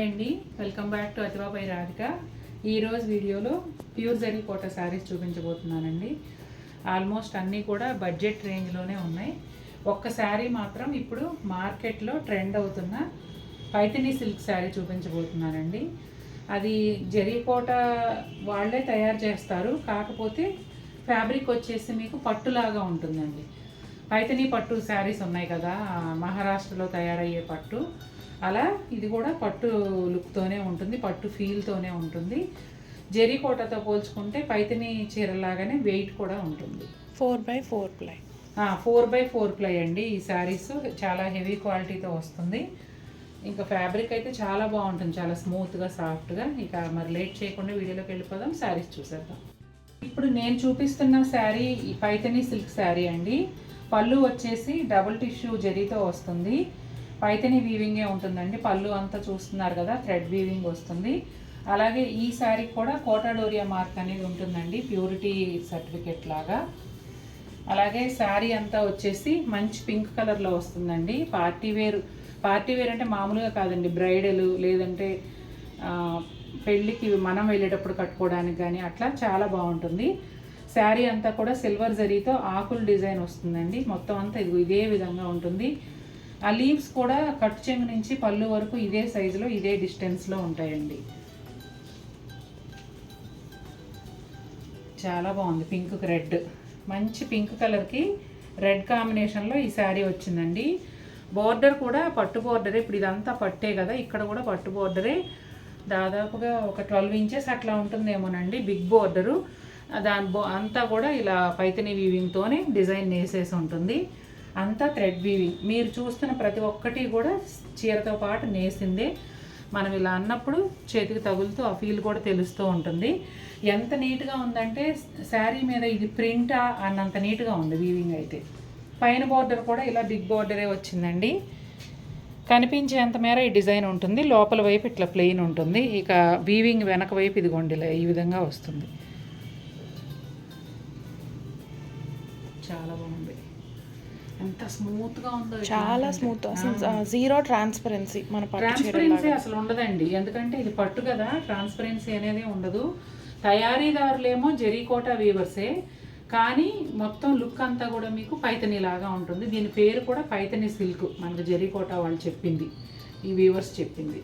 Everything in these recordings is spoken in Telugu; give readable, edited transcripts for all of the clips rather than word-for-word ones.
హాయ్ అండి, welcome back to Athiva by Radhika. ఈరోజు వీడియోలో ప్యూర్ జరీ కోట శారీస్ చూపించబోతున్నానండి. ఆల్మోస్ట్ అన్నీ కూడా బడ్జెట్ రేంజ్లోనే ఉన్నాయి. ఒక్క శారీ మాత్రం ఇప్పుడు మార్కెట్లో ట్రెండ్ అవుతున్న పైథినీ సిల్క్ శారీ చూపించబోతున్నానండి. అది జరీ కోట వాళ్ళే తయారు చేస్తారు, కాకపోతే ఫ్యాబ్రిక్ వచ్చేసి మీకు పట్టులాగా ఉంటుందండి. పైథినీ పట్టు శారీస్ ఉన్నాయి కదా, మహారాష్ట్రలో తయారయ్యే పట్టు, అలా ఇది కూడా పట్టు లుక్తోనే ఉంటుంది, పట్టు ఫీల్తోనే ఉంటుంది. జరీ కోటతో పోల్చుకుంటే పైథినీ చీరలాగానే వెయిట్ కూడా ఉంటుంది. 4x4 ప్లై 4x4 ప్లై అండి. ఈ శారీస్ చాలా హెవీ క్వాలిటీతో వస్తుంది. ఇంకా ఫ్యాబ్రిక్ అయితే చాలా బాగుంటుంది, చాలా స్మూత్గా సాఫ్ట్గా. ఇక మరి లేట్ చేయకుండా వీడియోలోకి వెళ్ళిపోదాం, శారీస్ చూసేద్దాం. ఇప్పుడు నేను చూపిస్తున్న శారీ ఈ పైథినీ సిల్క్ శారీ అండి. పళ్ళు వచ్చేసి డబుల్ టిష్యూ జరీతో వస్తుంది. పైథినీ వీవింగే ఉంటుందండి. పళ్ళు అంతా చూస్తున్నారు కదా, థ్రెడ్ వీవింగ్ వస్తుంది. అలాగే ఈ శారీకి కూడా కోటా డోరియా మార్క్ అనేది ఉంటుందండి, ప్యూరిటీ సర్టిఫికెట్ లాగా. అలాగే శారీ అంతా వచ్చేసి మంచి పింక్ కలర్లో వస్తుందండి. పార్టీ వేర్ అంటే మామూలుగా కాదండి, బ్రైడల్ లేదంటే పెళ్ళికి మనం వెళ్ళేటప్పుడు కట్టుకోవడానికి కానీ అట్లా చాలా బాగుంటుంది. శారీ అంతా కూడా సిల్వర్ జరీతో ఆకుల డిజైన్ వస్తుందండి. మొత్తం అంతా ఇదే విధంగా ఉంటుంది. ఆ లీవ్స్ కూడా కట్ చెంగు నుంచి పళ్ళు వరకు ఇదే సైజులో ఇదే డిస్టెన్స్లో ఉంటాయండి. చాలా బాగుంది. పింక్ రెడ్, మంచి పింక్ కలర్కి రెడ్ కాంబినేషన్లో ఈ శారీ వచ్చిందండి. బోర్డర్ కూడా పట్టు బోర్డరే. ఇప్పుడు ఇదంతా పట్టే కదా, ఇక్కడ కూడా పట్టు బోర్డరే. దాదాపుగా ఒక 12 ఇంచెస్ అట్లా ఉంటుందేమోనండి బిగ్ బోర్డరు. అంతా కూడా ఇలా పైథినీ వీవింగ్తోనే డిజైన్ వేసేసి ఉంటుంది. అంతా థ్రెడ్ వీవింగ్. మీరు చూస్తున్న ప్రతి ఒక్కటి కూడా చీరతో పాటు నేసిందే. మనం ఇలా అన్నప్పుడు చేతికి తగులుతూ ఆ ఫీల్ కూడా తెలుస్తూ ఉంటుంది. ఎంత నీట్గా ఉందంటే శారీ మీద ఇది ప్రింటా అన్నంత నీట్గా ఉంది వీవింగ్ అయితే. పైన బార్డర్ కూడా ఇలా బిగ్ బార్డరే వచ్చిందండి. కనిపించేంత మేర ఈ డిజైన్ ఉంటుంది. లోపల వైపు ఇట్లా ప్లెయిన్ ఉంటుంది. ఇక వీవింగ్ వెనక వైపు ఇదిగోండి ఇలా ఈ విధంగా వస్తుంది. చాలా బాగుంది. ఎంత స్మూత్గా ఉందో, చాలా స్మూత్. అసలు జీరో ట్రాన్స్పరెన్సీ. మన ట్రాన్స్పరెన్సీ అసలు ఉండదండి, ఎందుకంటే ఇది పట్టు కదా, ట్రాన్స్పరెన్సీ అనేది ఉండదు. తయారీదారులేమో జరీకోట వీవర్సే, కానీ మొత్తం లుక్ అంతా కూడా మీకు పైథినీ లాగా ఉంటుంది. దీని పేరు కూడా పైథినీ సిల్క్, మనకు జరీకోట వాళ్ళు చెప్పింది, ఈ వీవర్స్ చెప్పింది.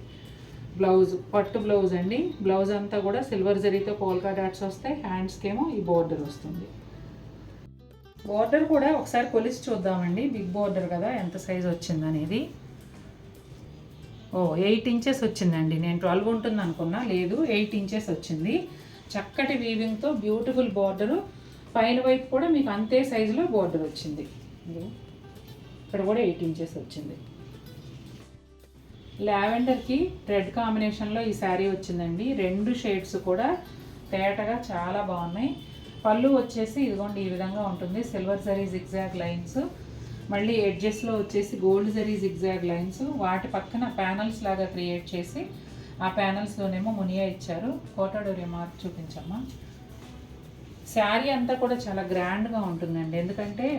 బ్లౌజ్ పట్టు బ్లౌజ్ అండి. బ్లౌజ్ అంతా కూడా సిల్వర్ జరీతో పోల్కా డాట్స్ వస్తాయి. హ్యాండ్స్కేమో ఈ బోర్డర్ వస్తుంది. బోర్డర్ కూడా ఒకసారి కొలిసి చూద్దామండి. బిగ్ బోర్డర్ కదా, ఎంత సైజు వచ్చిందనేది. 8 ఇంచెస్ వచ్చిందండి. నేను 12 ఉంటుంది అనుకున్నా, లేదు 8 ఇంచెస్ వచ్చింది. చక్కటి వీవింగ్తో బ్యూటిఫుల్ బోర్డరు. పైన వైపు కూడా మీకు అంతే సైజులో బోర్డర్ వచ్చింది. ఇక్కడ కూడా 8 ఇంచెస్ వచ్చింది. లావెండర్కి రెడ్ కాంబినేషన్లో ఈ శారీ వచ్చిందండి. 2 షేడ్స్ కూడా తేటగా చాలా బాగున్నాయి. పళ్ళు వచ్చేసి ఇదిగోండి ఈ విధంగా ఉంటుంది. సిల్వర్ జరీ జిగ్జాగ్ లైన్స్, మళ్ళీ ఎడ్జెస్లో వచ్చేసి గోల్డ్ జరీ జిగ్జాగ్ లైన్స్. వాటి పక్కన ప్యానల్స్ లాగా క్రియేట్ చేసి ఆ ప్యానల్స్లోనేమో మునియా ఇచ్చారు. కోటా డోరియా మార్క్ చూపించమ్మా. శారీ అంతా కూడా చాలా గ్రాండ్గా ఉంటుందండి, ఎందుకంటే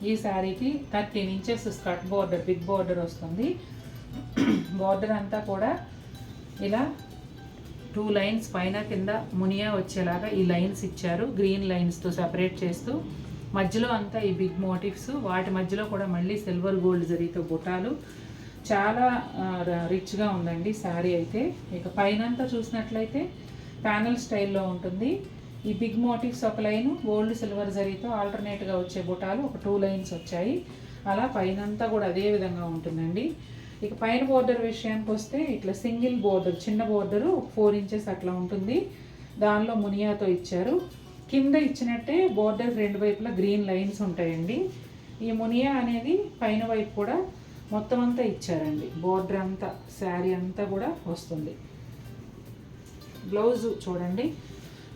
ఈ శారీకి 13 inches skirt border, big border వస్తుంది. బోర్డర్ అంతా కూడా ఇలా 2 లైన్స్ పైన కింద మునియా వచ్చేలాగా ఈ లైన్స్ ఇచ్చారు, గ్రీన్ లైన్స్తో సెపరేట్ చేస్తూ. మధ్యలో అంతా ఈ బిగ్ మోటివ్స్, వాటి మధ్యలో కూడా మళ్ళీ సిల్వర్ గోల్డ్ జరీతో బుటాలు. చాలా రిచ్గా ఉందండి శారీ అయితే. ఇక పైనంతా చూసినట్లయితే ప్యానల్ స్టైల్లో ఉంటుంది. ఈ బిగ్ మోటివ్స్ ఒక లైను, గోల్డ్ సిల్వర్ జరీతో ఆల్టర్నేట్గా వచ్చే బుటాలు ఒక 2 లైన్స్ వచ్చాయి. అలా పైనంతా కూడా అదే విధంగా ఉంటుందండి. ఇక పైన బోర్డర్ విషయానికి వస్తే ఇట్లా సింగిల్ బోర్డర్, చిన్న బోర్డరు 4 ఇంచెస్ అట్లా ఉంటుంది. దానిలో మునియాతో ఇచ్చారు. కింద ఇచ్చినట్టే బోర్డర్ 2 వైపులా గ్రీన్ లైన్స్ ఉంటాయండి. ఈ మునియా అనేది పైన వైపు కూడా మొత్తం అంతా ఇచ్చారండి. బోర్డర్ అంతా శారీ అంతా కూడా వస్తుంది. బ్లౌజ్ చూడండి,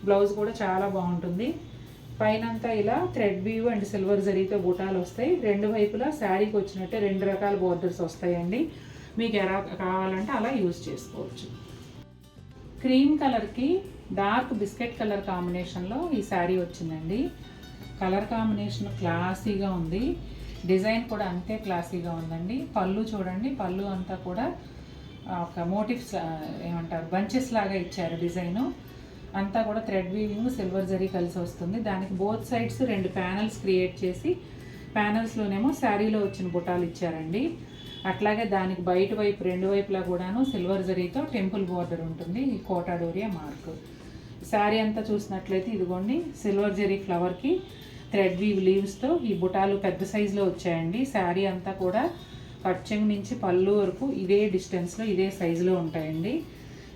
బ్లౌజ్ కూడా చాలా బాగుంటుంది. పైనంతా ఇలా థ్రెడ్ వీవ్ అండ్ సిల్వర్ జరీతో బుటాలు వస్తాయి. 2 వైపులా శారీకి వచ్చినట్టే 2 రకాల బోర్డర్స్ వస్తాయండి. మీకు ఎలా కావాలంటే అలా యూజ్ చేసుకోవచ్చు. క్రీమ్ కలర్కి డార్క్ బిస్కెట్ కలర్ కాంబినేషన్లో ఈ శారీ వచ్చిందండి. కలర్ కాంబినేషన్ క్లాసీగా ఉంది. డిజైన్ కూడా అంతే క్లాసీగా ఉందండి. పళ్ళు చూడండి, పళ్ళు అంతా కూడా ఒక మోటివ్స్ ఏమంటారు బంచెస్ లాగా ఇచ్చారు డిజైను. అంతా కూడా థ్రెడ్ వీవింగ్ సిల్వర్ జరీ కలిసి వస్తుంది. దానికి బోత్ సైడ్స్ 2 ప్యానల్స్ క్రియేట్ చేసి ప్యానల్స్లోనేమో శారీలో వచ్చిన బుటాలు ఇచ్చారండి. అట్లాగే దానికి బయట వైపు 2 వైపులా కూడాను సిల్వర్ జరీతో టెంపుల్ బోర్డర్ ఉంటుంది. ఈ కోటా డోరియా మార్క్. శారీ అంతా చూసినట్లయితే ఇదిగోండి సిల్వర్ జరీ ఫ్లవర్కి థ్రెడ్ వీవ్ లీవ్స్తో ఈ బుటాలు పెద్ద సైజులో వచ్చాయండి. శారీ అంతా కూడా కట్చెంగ్ నుంచి పళ్ళు వరకు ఇదే డిస్టెన్స్లో ఇదే సైజులో ఉంటాయండి.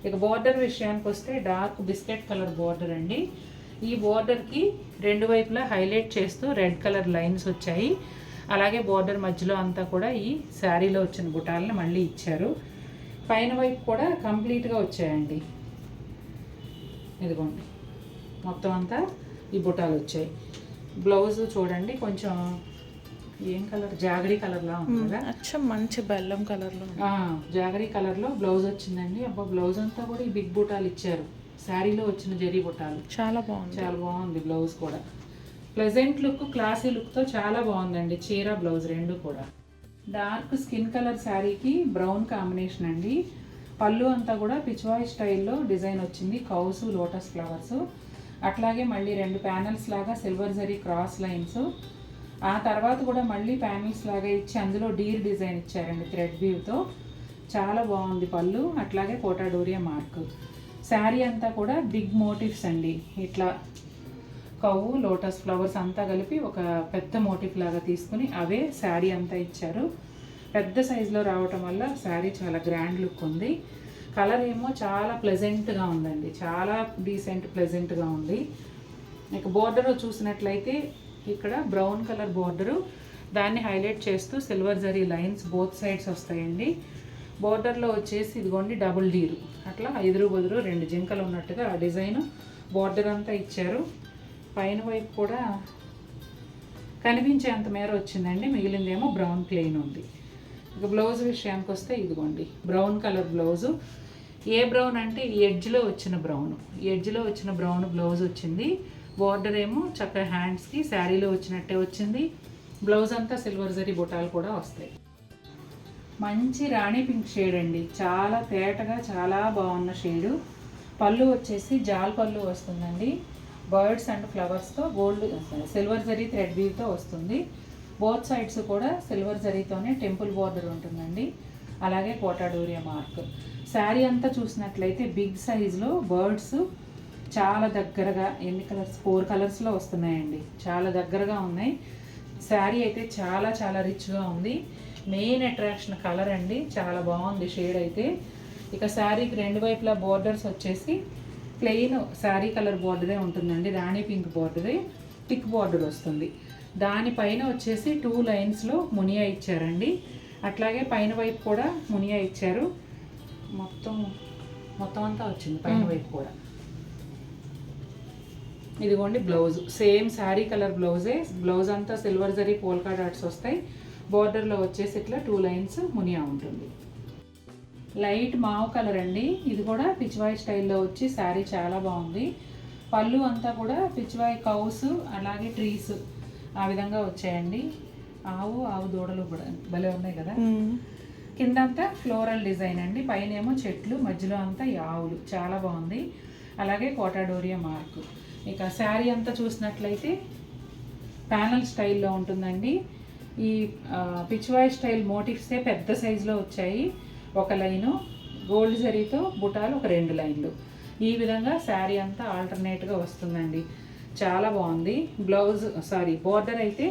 ఇక బోర్డర్ విషయానికి వస్తే డార్క్ బిస్కెట్ కలర్ బోర్డర్ అండి. ఈ బోర్డర్కి 2 వైపులా హైలైట్ చేస్తూ రెడ్ కలర్ లైన్స్ వచ్చాయి. అలాగే బోర్డర్ మధ్యలో అంతా కూడా ఈ శారీలో వచ్చిన బుటాలను మళ్ళీ ఇచ్చారు. పైన వైపు కూడా కంప్లీట్గా వచ్చాయండి. ఇదిగోండి మొత్తం అంతా ఈ బుటాలు వచ్చాయి. బ్లౌజ్ చూడండి కొంచెం ఏం కలర్ జాగరీ కలర్లా ఉంది కదా, అచ్చం మంచి బెల్లం కలర్లో జాగరీ కలర్లో బ్లౌజ్ వచ్చిందండి. అబ్బా బ్లౌజ్ అంతా కూడా ఈ బిగ్ బుటాలు ఇచ్చారు. శారీలో వచ్చిన జరీ బుటాలు చాలా బాగుంది బ్లౌజ్ కూడా. ప్లెజెంట్ లుక్ క్లాసీ లుక్తో చాలా బాగుందండి చీర బ్లౌజ్ రెండు కూడా. డార్క్ స్కిన్ కలర్ శారీకి బ్రౌన్ కాంబినేషన్ అండి. పళ్ళు అంతా కూడా పిచ్వాయ్ స్టైల్లో డిజైన్ వచ్చింది. కౌస్ లోటస్ ఫ్లవర్స్, అట్లాగే మళ్ళీ 2 ప్యానల్స్ లాగా సిల్వర్ జరీ క్రాస్ లైన్స్. ఆ తర్వాత కూడా మళ్ళీ ప్యానల్స్ లాగా ఇచ్చి అందులో డీర్ డిజైన్ ఇచ్చారండి థ్రెడ్ వీవ్తో. చాలా బాగుంది పళ్ళు. అట్లాగే కోటా డోరియా మార్క్. శారీ అంతా కూడా బిగ్ మోటివ్స్ అండి. ఇట్లా కవ్వు లోటస్ ఫ్లవర్స్ అంతా కలిపి ఒక పెద్ద మోటివ్ లాగా తీసుకుని అవే శారీ అంతా ఇచ్చారు. పెద్ద సైజులో రావటం వల్ల శారీ చాలా గ్రాండ్ లుక్ ఉంది. కలర్ ఏమో చాలా ప్లెజెంట్గా ఉందండి, చాలా డీసెంట్ ప్లెజెంట్గా ఉంది. ఇక బోర్డర్ చూసినట్లయితే ఇక్కడ బ్రౌన్ కలర్ బోర్డరు, దాన్ని హైలైట్ చేస్తూ silver zari lines both sides వస్తాయండి. బోర్డర్లో వచ్చేసి ఇదిగోండి డబుల్ డీరు, అట్లా ఎదురు బదురు 2 జింకలు ఉన్నట్టుగా ఆ డిజైన్ బోర్డర్ అంతా ఇచ్చారు. పైన వైపు కూడా కనిపించేంత మేర వచ్చిందండి, మిగిలిందేమో బ్రౌన్ ప్లెయిన్ ఉంది. ఇక బ్లౌజ్ విషయానికి వస్తే ఇదిగోండి బ్రౌన్ కలర్ బ్లౌజు. ఏ బ్రౌన్ అంటే ఈ ఎడ్జ్లో వచ్చిన బ్రౌన్ బ్లౌజ్ వచ్చింది. బోర్డర్ ఏమో చక్కగా హ్యాండ్స్కి శారీలో వచ్చినట్టే వచ్చింది. బ్లౌజ్ అంతా సిల్వర్ జరీ బుటాలు కూడా వస్తాయి. మంచి రాణి పింక్ షేడ్ అండి, చాలా తేటగా చాలా బాగున్న షేడు. పళ్ళు వచ్చేసి జాల్ పళ్ళు వస్తుందండి. బర్డ్స్ అండ్ ఫ్లవర్స్తో గోల్డ్ సిల్వర్ జరీ థ్రెడ్ వీవ్తో వస్తుంది. బోత్ సైడ్స్ కూడా సిల్వర్ జరీతోనే టెంపుల్ బోర్డర్ ఉంటుందండి. అలాగే కోటా డోరియా మార్క్. శారీ అంతా చూసినట్లయితే బిగ్ సైజులో బర్డ్స్ చాలా దగ్గరగా ఎన్ని కలర్స్ 4 కలర్స్లో వస్తున్నాయండి. చాలా దగ్గరగా ఉన్నాయి. శారీ అయితే చాలా చాలా రిచ్గా ఉంది. మెయిన్ అట్రాక్షన్ కలర్ అండి, చాలా బాగుంది షేడ్ అయితే. ఇక శారీకి 2 వైపులా బోర్డర్స్ వచ్చేసి ప్లెయిన్ శారీ కలర్ బోర్డరే ఉంటుందండి. రాణి పింక్ బోర్డరే థిక్ బోర్డర్ వస్తుంది. దానిపైన వచ్చేసి 2 లైన్స్లో మునియా ఇచ్చారండి. అట్లాగే పైన వైపు కూడా మునియా ఇచ్చారు. మొత్తం అంతా వచ్చింది పైన వైపు కూడా. ఇదిగోండి బ్లౌజ్ సేమ్ శారీ కలర్ బ్లౌజే. బ్లౌజ్ అంతా సిల్వర్ జరీ పోల్కా డాట్స్ వస్తాయి. బోర్డర్లో వచ్చేసి ఇట్లా 2 లైన్స్ మునియా ఉంటుంది. లైట్ మావ్ కలర్ అండి. ఇది కూడా పిచ్వాయ్ స్టైల్లో వచ్చి శారీ చాలా బాగుంది. పళ్ళు అంతా కూడా పిచ్వాయ్ కౌస్ అలాగే ట్రీస్ ఆ విధంగా వచ్చాయండి. ఆవు దూడలు కూడా భలే ఉన్నాయి కదా. కిందంతా ఫ్లోరల్ డిజైన్ అండి, పైన ఏమో చెట్లు, మధ్యలో అంతా ఈ ఆవులు, చాలా బాగుంది. అలాగే కోటా డోరియా మార్క్. ఇక శారీ అంతా చూసినట్లయితే ప్యానల్ స్టైల్లో ఉంటుందండి. ఈ పిచ్వాయ్ స్టైల్ మోటివ్సే పెద్ద సైజులో వచ్చాయి. ఒక లైను గోల్డ్ జరీతో బుటాలు ఒక 2 లైన్లు. ఈ విధంగా శారీ అంతా ఆల్టర్నేట్గా వస్తుందండి. చాలా బాగుంది. బోర్డర్ అయితే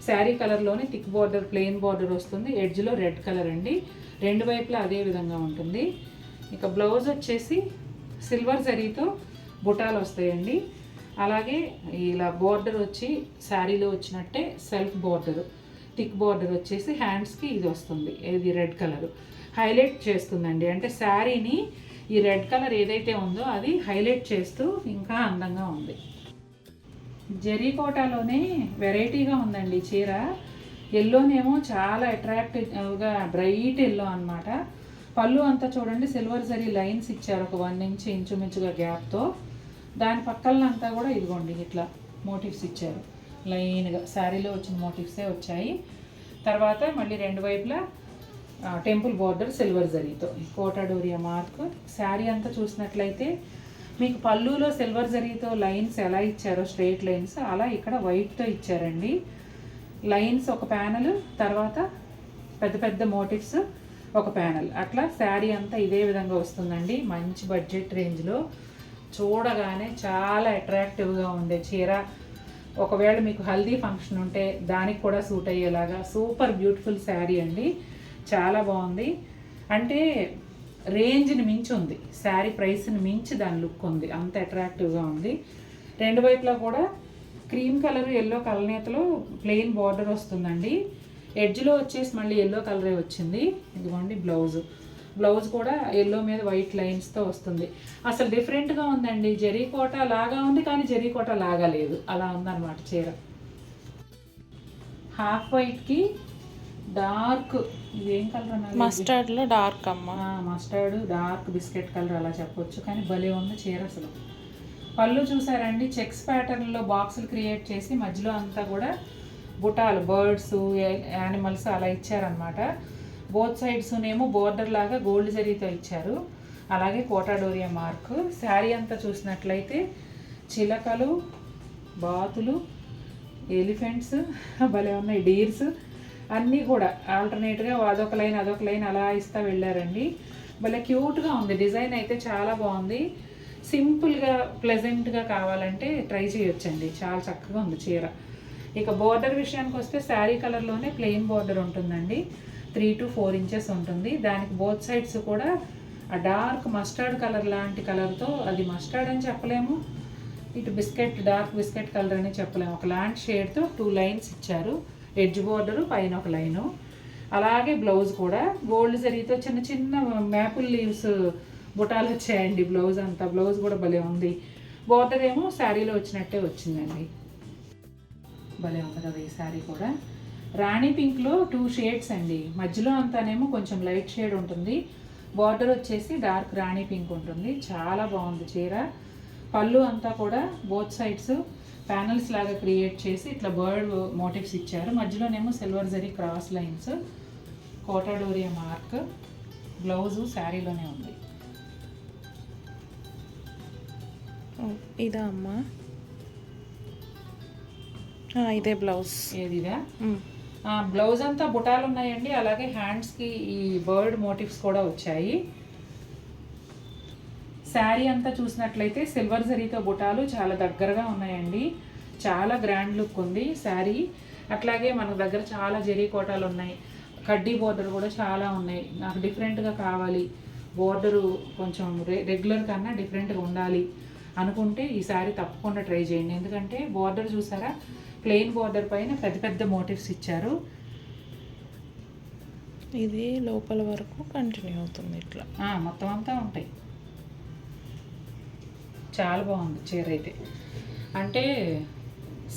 శారీ కలర్లోనే థిక్ బోర్డర్ ప్లెయిన్ బోర్డర్ వస్తుంది. ఎడ్జ్లో రెడ్ కలర్ అండి. 2 వైపులా అదే విధంగా ఉంటుంది. ఇక బ్లౌజ్ వచ్చేసి సిల్వర్ జరీతో బుటాలు వస్తాయండి. అలాగే ఇలా బోర్డర్ వచ్చి శారీలో వచ్చినట్టే సెల్ఫ్ బోర్డర్ థిక్ బోర్డర్ వచ్చేసి హ్యాండ్స్కి ఇది వస్తుంది. ఇది రెడ్ కలర్ హైలైట్ చేస్తుందండి. అంటే శారీని ఈ రెడ్ కలర్ ఏదైతే ఉందో అది హైలైట్ చేస్తూ ఇంకా అందంగా ఉంది. జరీ కోటాలోనే వెరైటీగా ఉందండి చీర. ఎల్లోనేమో చాలా అట్రాక్టివ్గా బ్రైట్ ఎల్లో అనమాట. పళ్ళు అంతా చూడండి సిల్వర్ జరీ లైన్స్ ఇచ్చారు ఒక 1 ఇంచ్ ఇంచుమించుగా గ్యాప్తో. దాని పక్కలంతా కూడా ఇదిగోండి ఇట్లా మోటివ్స్ ఇచ్చారు లైన్గా. శారీలో వచ్చిన మోటివ్సే వచ్చాయి. తర్వాత మళ్ళీ 2 వైపులా టెంపుల్ బోర్డర్ సిల్వర్ జరీతో కోటా డోరియా మార్క్. శారీ అంతా చూసినట్లయితే మీకు పళ్ళులో సిల్వర్ జరీతో లైన్స్ ఎలా ఇచ్చారో స్ట్రైట్ లైన్స్, అలా ఇక్కడ వైట్తో ఇచ్చారండి. లైన్స్ ఒక ప్యానల్, తర్వాత పెద్ద పెద్ద మోటివ్స్ ఒక ప్యానల్, అట్లా శారీ అంతా ఇదే విధంగా వస్తుందండి. మంచి బడ్జెట్ రేంజ్లో చూడగానే చాలా అట్రాక్టివ్గా ఉండే చీర. ఒకవేళ మీకు హల్దీ ఫంక్షన్ ఉంటే దానికి కూడా సూట్ అయ్యేలాగా సూపర్ బ్యూటిఫుల్ శారీ అండి. చాలా బాగుంది. అంటే రేంజ్ని మించి ఉంది శారీ, ప్రైస్ని మించి దాని లుక్ ఉంది, అంత అట్రాక్టివ్గా ఉంది. రెండు వైపులా కూడా క్రీమ్ కలర్ ఎల్లో కలనేతలో ప్లెయిన్ బార్డర్ వస్తుందండి. ఎడ్జ్లో వచ్చేసి మళ్ళీ ఎల్లో కలరే వచ్చింది. ఇదిగోండి బ్లౌజ్ కూడా ఎల్లో మీద వైట్ లైన్స్తో వస్తుంది. అసలు డిఫరెంట్గా ఉందండి. జరీకోట లాగా ఉంది కానీ జరీకోట లాగా లేదు, అలా ఉందన్నమాట చీర. హాఫ్ వైట్కి డార్క్, ఇదేం కలర్ అన్నది? మస్టర్డ్లో డార్క్ అమ్మ. మస్టర్డ్ డార్క్ బిస్కెట్ కలర్ అలా చెప్పొచ్చు, కానీ భలే ఉంది చీర అసలు. పళ్ళు చూసారండి, చెక్స్ ప్యాటర్న్లో బాక్సులు క్రియేట్ చేసి మధ్యలో అంతా కూడా బుటాలు, బర్డ్స్, యానిమల్స్ అలా ఇచ్చారనమాట. బోత్ సైడ్స్నేమో బోర్డర్ లాగా గోల్డ్ జరీతో ఇచ్చారు. అలాగే కోటా డోరియా మార్క్. శారీ అంతా చూసినట్లయితే చిలకలు, బాతులు, ఎలిఫెంట్స్ భలే ఉన్నాయి, డీర్స్ అన్నీ కూడా ఆల్టర్నేట్గా అదొక లైన్ అలా ఇస్తా వెళ్ళారండి. భలే క్యూట్గా ఉంది. డిజైన్ అయితే చాలా బాగుంది. సింపుల్గా ప్లెజెంట్గా కావాలంటే ట్రై చేయొచ్చండి, చాలా చక్కగా ఉంది చీర. ఇక బోర్డర్ విషయానికి వస్తే శారీ కలర్లోనే ప్లెయిన్ బోర్డర్ ఉంటుందండి. 3 to 4 ఇంచెస్ ఉంటుంది. దానికి బోత్ సైడ్స్ కూడా ఆ డార్క్ మస్టర్డ్ కలర్ లాంటి కలర్తో, అది మస్టర్డ్ అని చెప్పలేము, ఇటు డార్క్ బిస్కెట్ కలర్ అని చెప్పలేము, ఒక లాంటి షేడ్తో 2 లైన్స్ ఇచ్చారు. ఎడ్జ్ బోర్డరు పైన ఒక లైను. అలాగే బ్లౌజ్ కూడా గోల్డ్ జరీతో చిన్న చిన్న మ్యాపుల్ లీవ్స్ బుటాలు వచ్చాయండి. బ్లౌజ్ కూడా భలే ఉంది. బోర్డర్ ఏమో శారీలో వచ్చినట్టే వచ్చిందండి. భలే ఉంది కదా ఈ శారీ కూడా. రాణి పింక్లో 2 షేడ్స్ అండి. మధ్యలో అంతానేమో కొంచెం లైట్ షేడ్ ఉంటుంది, బార్డర్ వచ్చేసి డార్క్ రాణి పింక్ ఉంటుంది. చాలా బాగుంది చీర. పళ్ళు అంతా కూడా బోత్ సైడ్స్ ప్యానల్స్ లాగా క్రియేట్ చేసి ఇట్లా బర్డ్ మోటివ్స్ ఇచ్చారు. మధ్యలోనేమో silver zari cross lines, Kota Doria mark. Blouse శారీలోనే ఉంది. ఇదా అమ్మా? ఇదే బ్లౌజ్. ఏదిదా? బ్లౌజ్ అంతా బుటాలు ఉన్నాయండి. అలాగే హ్యాండ్స్కి ఈ బర్డ్ మోటివ్స్ కూడా వచ్చాయి. శారీ అంతా చూసినట్లయితే సిల్వర్ జరీతో బుటాలు చాలా దగ్గరగా ఉన్నాయండి. చాలా గ్రాండ్ లుక్ ఉంది శారీ. అట్లాగే మన దగ్గర చాలా జరీ కోటాలు ఉన్నాయి. కడ్డీ బోర్డర్ కూడా చాలా ఉన్నాయి. నాకు డిఫరెంట్గా కావాలి, బోర్డరు కొంచెం రెగ్యులర్ కన్నా డిఫరెంట్గా ఉండాలి అనుకుంటే ఈ శారీ తప్పకుండా ట్రై చేయండి. ఎందుకంటే బోర్డర్ చూసారా, ప్లెయిన్ బోర్డర్ పైన పెద్ద పెద్ద మోటివ్స్ ఇచ్చారు. ఇది లోపల వరకు కంటిన్యూ అవుతుంది ఇట్లా, మొత్తం అంతా ఉంటాయి. చాలా బాగుంది చీర అయితే. అంటే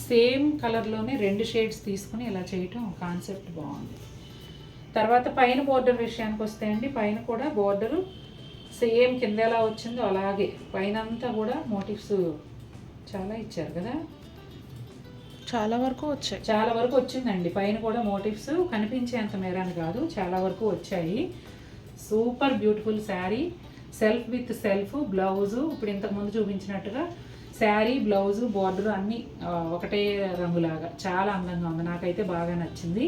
సేమ్ కలర్లోనే 2 షేడ్స్ తీసుకుని ఇలా చేయటం కాన్సెప్ట్ బాగుంది. తర్వాత పైన బోర్డర్ విషయానికి వస్తే అండి, పైన కూడా బోర్డరు సేమ్ కింద ఎలా వచ్చిందో అలాగే పైన అంతా కూడా మోటివ్స్ చాలా ఇచ్చారు కదా. చాలా వరకు వచ్చిందండి. పైన కూడా మోటివ్స్ కనిపించేంత మేరని కాదు, చాలా వరకు వచ్చాయి. Super beautiful sari. Self with self blouse ఇప్పుడు ఇంతకుముందు చూపించినట్టుగా శారీ, బ్లౌజు, బోర్డరు అన్నీ ఒకటే రంగులాగా చాలా అందంగా ఉంది. నాకైతే బాగా నచ్చింది.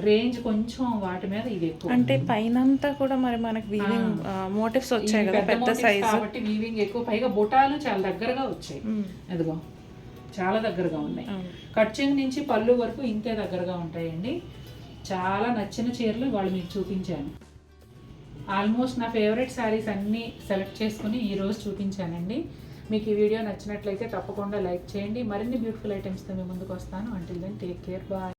రేంజ్ కొంచెం వాటి మీద ఇది ఎక్కువ. అంటే పైన అంతా కూడా మరి మనకి వీవింగ్ మోటివ్స్ వచ్చాయి కదా, పెద్ద సైజ్ కాబట్టి వీవింగ్ ఎక్కువ. పైగా బుటాలు చాలా దగ్గరగా వచ్చాయి. అదిగో చాలా దగ్గరగా ఉన్నాయి. కట్చింగ్ నుంచి పళ్ళు వరకు ఇంతే దగ్గరగా ఉంటాయండి. చాలా నచ్చిన చీరలు వాళ్ళు మీకు చూపించాను. ఆల్మోస్ట్ నా ఫేవరెట్ శారీస్ అన్నీ సెలెక్ట్ చేసుకుని ఈరోజు చూపించానండి. మీకు ఈ వీడియో నచ్చినట్లయితే తప్పకుండా లైక్ చేయండి. మరిన్ని బ్యూటిఫుల్ ఐటమ్స్తో మీ ముందుకు వస్తాను. Until then take care, bye.